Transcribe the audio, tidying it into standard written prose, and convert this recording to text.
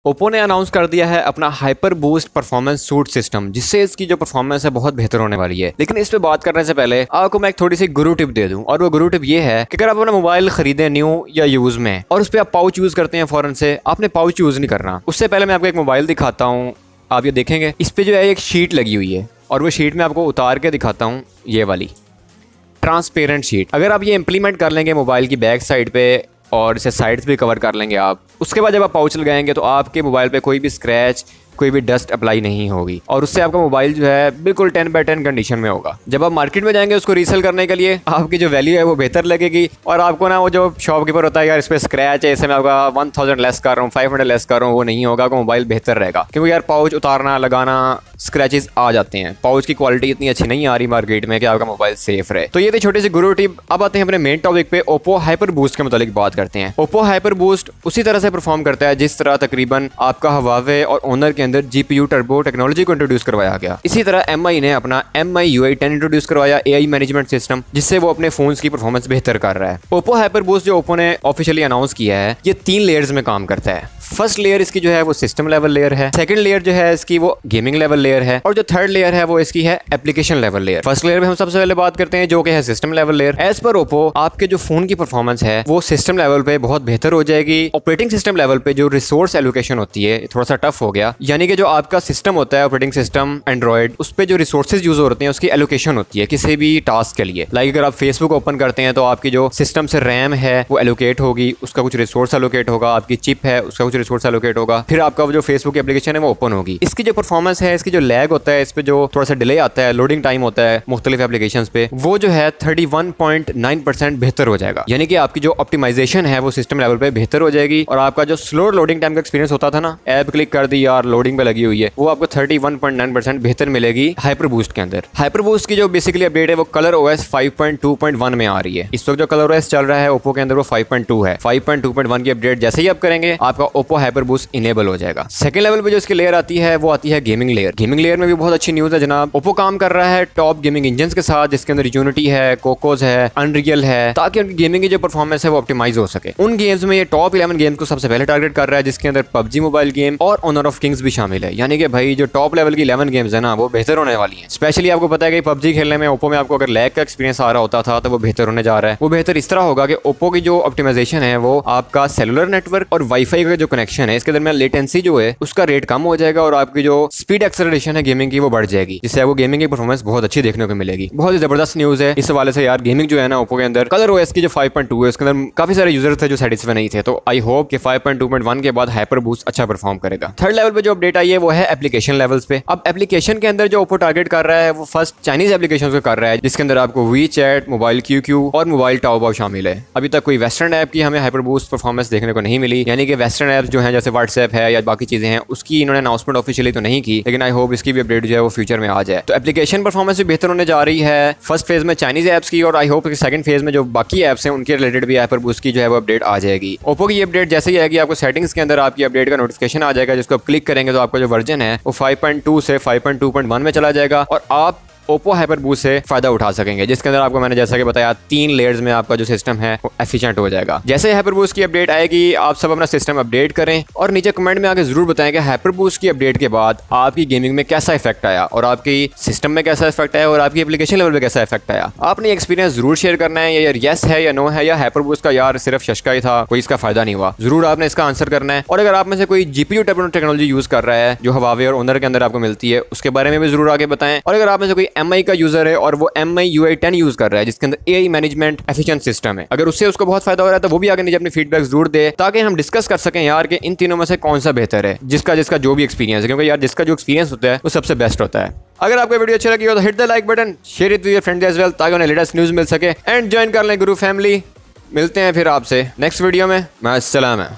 Oppo ने announce कर दिया है अपना hyper boost performance shoot system, जिससे इसकी जो परफॉर्मेंस है बहुत बेहतर होने वाली है। लेकिन इस पे बात करने से पहले आपको मैं एक थोड़ी सी गुरु टिप दे दूं, और वो गुरु टिप ये है कि अगर आप अपना मोबाइल खरीदे न्यू या यूज में और उस पर आप पाउच यूज करते हैं फौरन से, आपने पाउच यूज नहीं करना। उससे पहले मैं आपको एक मोबाइल दिखाता हूँ, आप ये देखेंगे इस पे जो है एक शीट लगी हुई है, और वो शीट मैं आपको उतार के दिखाता हूँ, ये वाली ट्रांसपेरेंट शीट। अगर आप ये इंप्लीमेंट कर लेंगे मोबाइल की बैक साइड पे और इसे साइड्स भी कवर कर लेंगे आप, उसके बाद जब आप पाउच लगाएंगे तो आपके मोबाइल पे कोई भी स्क्रैच, कोई भी डस्ट अप्लाई नहीं होगी, और उससे आपका मोबाइल जो है बिल्कुल 10/10 कंडीशन में होगा। जब आप मार्केट में जाएंगे उसको रीसेल करने के लिए, आपकी जो वैल्यू है वो बेहतर लगेगी, और आपको ना वो जो शॉपकीपर होता है यार इस पर स्क्रैच है, इससे मैं आपका 1000 लेस कर रहा हूँ, 500 लेस कर रहा हूँ, वो नहीं होगा। आपका मोबाइल बेहतर रहेगा, क्योंकि यार पाउच उतारना लगाना स्क्रैचेस आ जाते हैं। पाउच की क्वालिटी इतनी अच्छी नहीं आ रही मार्केट में कि आपका मोबाइल सेफ रहे। तो ये थी छोटी सी गुरु टिप। अब आते हैं अपने मेन टॉपिक पे, ओप्पो हाइपर बूस्ट के मुतालिक बात करते हैं। ओप्पो हाइपर बूस्ट उसी तरह से परफॉर्म करता है जिस तरह तकरीबन आपका हवावे और ओनर के अंदर जीपीयू टर्बो टेक्नोलॉजी को इंट्रोड्यूस करवाया गया। इसी तरह एमआई ने अपना MI UI 10 इंट्रोड्यूस करवाया, AI मैनेजमेंट सिस्टम, जिससे वो अपने फोन्स की परफॉर्मेंस बेहतर कर रहा है। ओप्पो हाइपर बूस्ट जो ओप्पो ने ऑफिशियली अनाउंस किया है, ये 3 लेयर्स में काम करता है। फर्स्ट लेयर इसकी जो है वो सिस्टम लेवल लेयर है, सेकंड लेयर जो है इसकी वो गेमिंग लेवल लेयर है, और जो थर्ड लेयर है वो इसकी है application level layer. First layer में हम सबसे पहले बात करते हैं जो कि है सिस्टम लेवल लेयर। एज पर ओप्पो आपके जो फोन की परफॉर्मेंस है वो सिस्टम लेवल पे बहुत बेहतर हो जाएगी। ऑपरेटिंग सिस्टम लेवल पे जो रिसोर्स एलोकेशन होती है थोड़ा सा टफ हो गया, यानी कि जो आपका सिस्टम होता है ऑपरेटिंग सिस्टम एंड्रॉइड, उस पे जो रिसोर्सेज यूज होते हैं उसकी एलोकेशन होती है किसी भी टास्क के लिए। लाइक अगर आप फेसबुक ओपन करते हैं तो आपकी जो सिस्टम से रैम है वो एलोकेट होगी, उसका कुछ रिसोर्स एलोकेट होगा, आपकी चिप है उसका कुछ रिसोर्स एलोकेट होगा, फिर आपका जो फेसबुक एप्लीकेशन है वो ओपन होगी। इसकी जो परफॉर्मेंस है, इसकी जो लैग होता है, इस पे जो थोड़ा सा डिले आता है, लोडिंग टाइम होता है मुख्तलिफ एप्लीकेशंस पे, वो जो है 31.9% बेहतर हो जाएगा। यानी कि आपकी जो ऑप्टिमाइजेशन है वो सिस्टम लेवल पे बेहतर हो जाएगी, और आपका जो स्लो लोडिंग टाइम का एक्सपीरियंस होता था ना, ऐप क्लिक कर दी यार लोडिंग पे लगी हुई है, वो आपको 31.9% बेहतर मिलेगी हाइपर बूस्ट के अंदर। हाइपर बूस्ट की जो बेसिकली अपडेट है वो कलर OS 5.2.1 में आ रही है। इस वक्त जो कलर OS चल रहा है ओप्पो के अंदर वो 5.2 है। 5.2.1 की अपडेट जैसे ही आप करेंगे आपका ओप्पो हाइपर बूस्ट इनेबल हो जाएगा। सेकंड लेवल पे जो इसकी लेयर आती है वो आती है गेमिंग लेयर। गेमिंग लेयर में भी बहुत अच्छी न्यूज है जनाब। ओप्पो काम कर रहा है टॉप गेमिंग इंजन के साथ, जिसके अंदर यूनिटी है, कोकोज है, अनरियल है, ताकि उनकी गेमिंग की जो परफॉर्मेंस है वो ऑप्टिमाइज हो सके। उन गेम्स में ये टॉप 11 गेम्स को सबसे पहले टारगेट कर रहा है, जिसके अंदर PUBG मोबाइल गेम और ऑनर ऑफ किंग्स भी शामिल है। यानी कि भाई जो टॉप लेवल की 11 गेम्स है ना वो बेहतर होने वाली है। स्पेशली आपको पता है कि PUBG खेलने में ओप्पो में आपको अगर लैग का एक्सपीरियंस आ रहा होता था तो वो बेहतर होने जा रहा है। वो बेहतर इस तरह होगा कि ओप्पो की जो ऑप्टिमाइजेशन है वो आपका सेलुलर नेटवर्क और वाईफाई का जो कनेक्शन है इसके दरमियान लेटेंसी जो है उसका रेट कम हो जाएगा, और आपकी जो स्पीड एक्सेलरेशन है गेमिंग की वो बढ़ जाएगी, जिससे आपको गेमिंग की परफॉर्मेंस बहुत अच्छी देखने को मिलेगी। बहुत ही जबरदस्त न्यूज है इस हवाले से यार। गेमिंग जो है ना ओप्पो के अंदर कलर OS की जो 5.2 है उसके अंदर काफी सारे यूजर्स थे जो सेटिस्फाई नहीं थे, तो आई होप कि 5.2.1 के बाद हाइपर बूस्ट अच्छा परफॉर्म करेगा। थर्ड लेवल पे जो अपडेट आई है वो है एप्लीकेशन लेवल्स पे। अब एप्लीकेशन के अंदर जो ओप्पो टारगेट कर रहा है वो फर्स्ट चाइनीज एप्लीकेशन को कर रहा है, जिसके अंदर आपको WeChat, मोबाइल QQ और मोबाइल Taobao शामिल है। अभी तक कोई वेस्टर्न ऐप की हमें हाइपर बूस्ट परफॉर्मेंस देखने को नहीं मिली, यानी कि वेस्टर्न ऐप्स जो है जैसे WhatsApp है या बाकी चीजें हैं उसकी इन्होंने अनाउंसमेंट ऑफिशियली तो नहीं की, लेकिन आई होप इसकी भी अपडेट जो है वो फ्यूचर में आ जाए। तो एप्लीकेशन परफॉर्मेंस भी बेहतर होने जा रही है फर्स्ट फेज में चाइनीज ऐप्स की, और आई होप सेकंड फेज में जो बाकी ऐप्स हैं उनके रिलेटेड भी हाइपर बूस्ट की जो है वो अपडेट आ जाएगी। ओप्पो की अपडेट जैसे ही आएगी आपको सेटिंग्स के अंदर आपकी अपडेट का नोटिफिकेशन आ जाएगा, जिसको आप क्लिक करेंगे तो आपका जो वर्जन है वो 5.2 से 5.2.1 में चला जाएगा, और आप ओप्पो हाइपर बूस्ट से फायदा उठा सकेंगे, जिसके अंदर आपको मैंने जैसा कि बताया 3 लेयर्स में आपका जो सिस्टम है वो एफिशिएंट हो जाएगा। जैसे हाइपर बूस्ट की अपडेट आएगी आप सब अपना सिस्टम अपडेट करें, और नीचे कमेंट में आके जरूर बताएं कि हाइपर बूस्ट की अपडेट के बाद आपकी गेमिंग में कैसा इफेक्ट आया, और आपकी सिस्टम में कैसा इफेक्ट आया, और आपकी एप्लीकेशन लेवल पे कैसा इफेक्ट आया। आपने एक्सपीरियंस जरूर शेयर करना है, यार यस है या नो है, या हाइपर बूस्ट का यार सिर्फ शशका ही था, कोई इसका फायदा नहीं हुआ। जरूर आपने इसका आंसर करना है। और अगर आप में से कोई जीपीयू टेक्नोलॉजी यूज कर रहा है जो हवावे और ओनर के अंदर आपको मिलती है उसके बारे में भी जरूर आगे बताएं। और अगर आप में से कोई MI का यूजर है और वो MI UI 10 यूज कर रहा है जिसके अंदर AI मैनेजमेंट एफिशिएंट सिस्टम है, अगर उससे उसको बहुत फायदा हो रहा है तो वो भी आगे नीचे अपनी फीडबैक जरूर दे, ताकि हम डिस्कस कर सकें यार कि इन तीनों में से कौन सा बेहतर है, जिसका जो भी एक्सपीरियंस है, क्योंकि यार जिसका जो एक्सपीरियंस होता है वो सबसे बेस्ट होता है। अगर आपको वीडियो अच्छा लगी हो तो hit the like button, share it with your friends as well, ताकि उन्हें लेटेस्ट न्यूज़ मिल सके, एंड ज्वाइन कर लें गुरु फैमिली। मिलते हैं फिर आपसे नेक्स्ट वीडियो में। मास्सलामा।